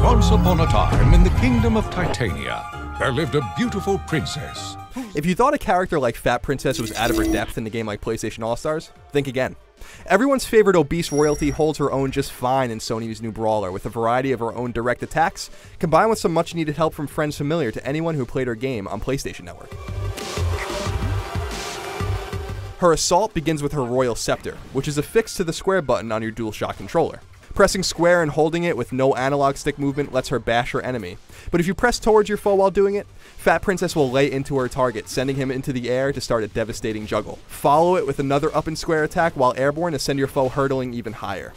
Once upon a time, in the kingdom of Titania, there lived a beautiful princess. If you thought a character like Fat Princess was out of her depth in a game like PlayStation All-Stars, think again. Everyone's favorite obese royalty holds her own just fine in Sony's new brawler, with a variety of her own direct attacks, combined with some much-needed help from friends familiar to anyone who played her game on PlayStation Network. Her assault begins with her Royal Scepter, which is affixed to the square button on your DualShock controller. Pressing square and holding it with no analog stick movement lets her bash her enemy, but if you press towards your foe while doing it, Fat Princess will lay into her target, sending him into the air to start a devastating juggle. Follow it with another up and square attack while airborne to send your foe hurtling even higher.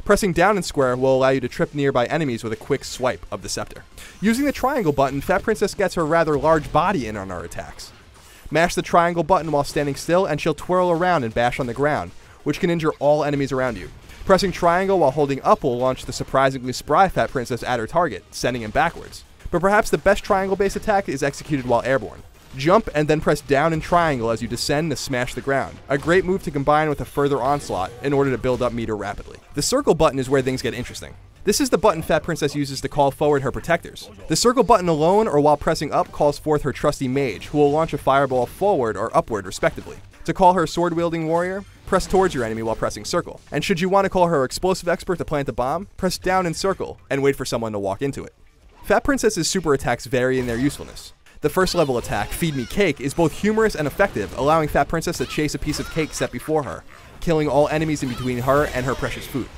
Pressing down and square will allow you to trip nearby enemies with a quick swipe of the scepter. Using the triangle button, Fat Princess gets her rather large body in on her attacks. Mash the triangle button while standing still and she'll twirl around and bash on the ground, which can injure all enemies around you. Pressing triangle while holding up will launch the surprisingly spry Fat Princess at her target, sending him backwards. But perhaps the best triangle-based attack is executed while airborne. Jump and then press down and triangle as you descend to smash the ground. A great move to combine with a further onslaught in order to build up meter rapidly. The circle button is where things get interesting. This is the button Fat Princess uses to call forward her protectors. The circle button alone or while pressing up calls forth her trusty mage, who will launch a fireball forward or upward respectively. To call her sword-wielding warrior, press towards your enemy while pressing circle. And should you want to call her explosive expert to plant a bomb, press down and circle and wait for someone to walk into it. Fat Princess's super attacks vary in their usefulness. The first level attack, Feed Me Cake, is both humorous and effective, allowing Fat Princess to chase a piece of cake set before her, killing all enemies in between her and her precious food.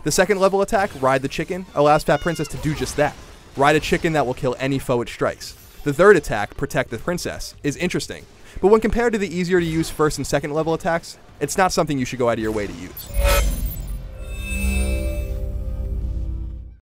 The second level attack, Ride the Chicken, allows Fat Princess to do just that. Ride a chicken that will kill any foe it strikes. The third attack, Protect the Princess, is interesting, but when compared to the easier to use first and second level attacks, it's not something you should go out of your way to use.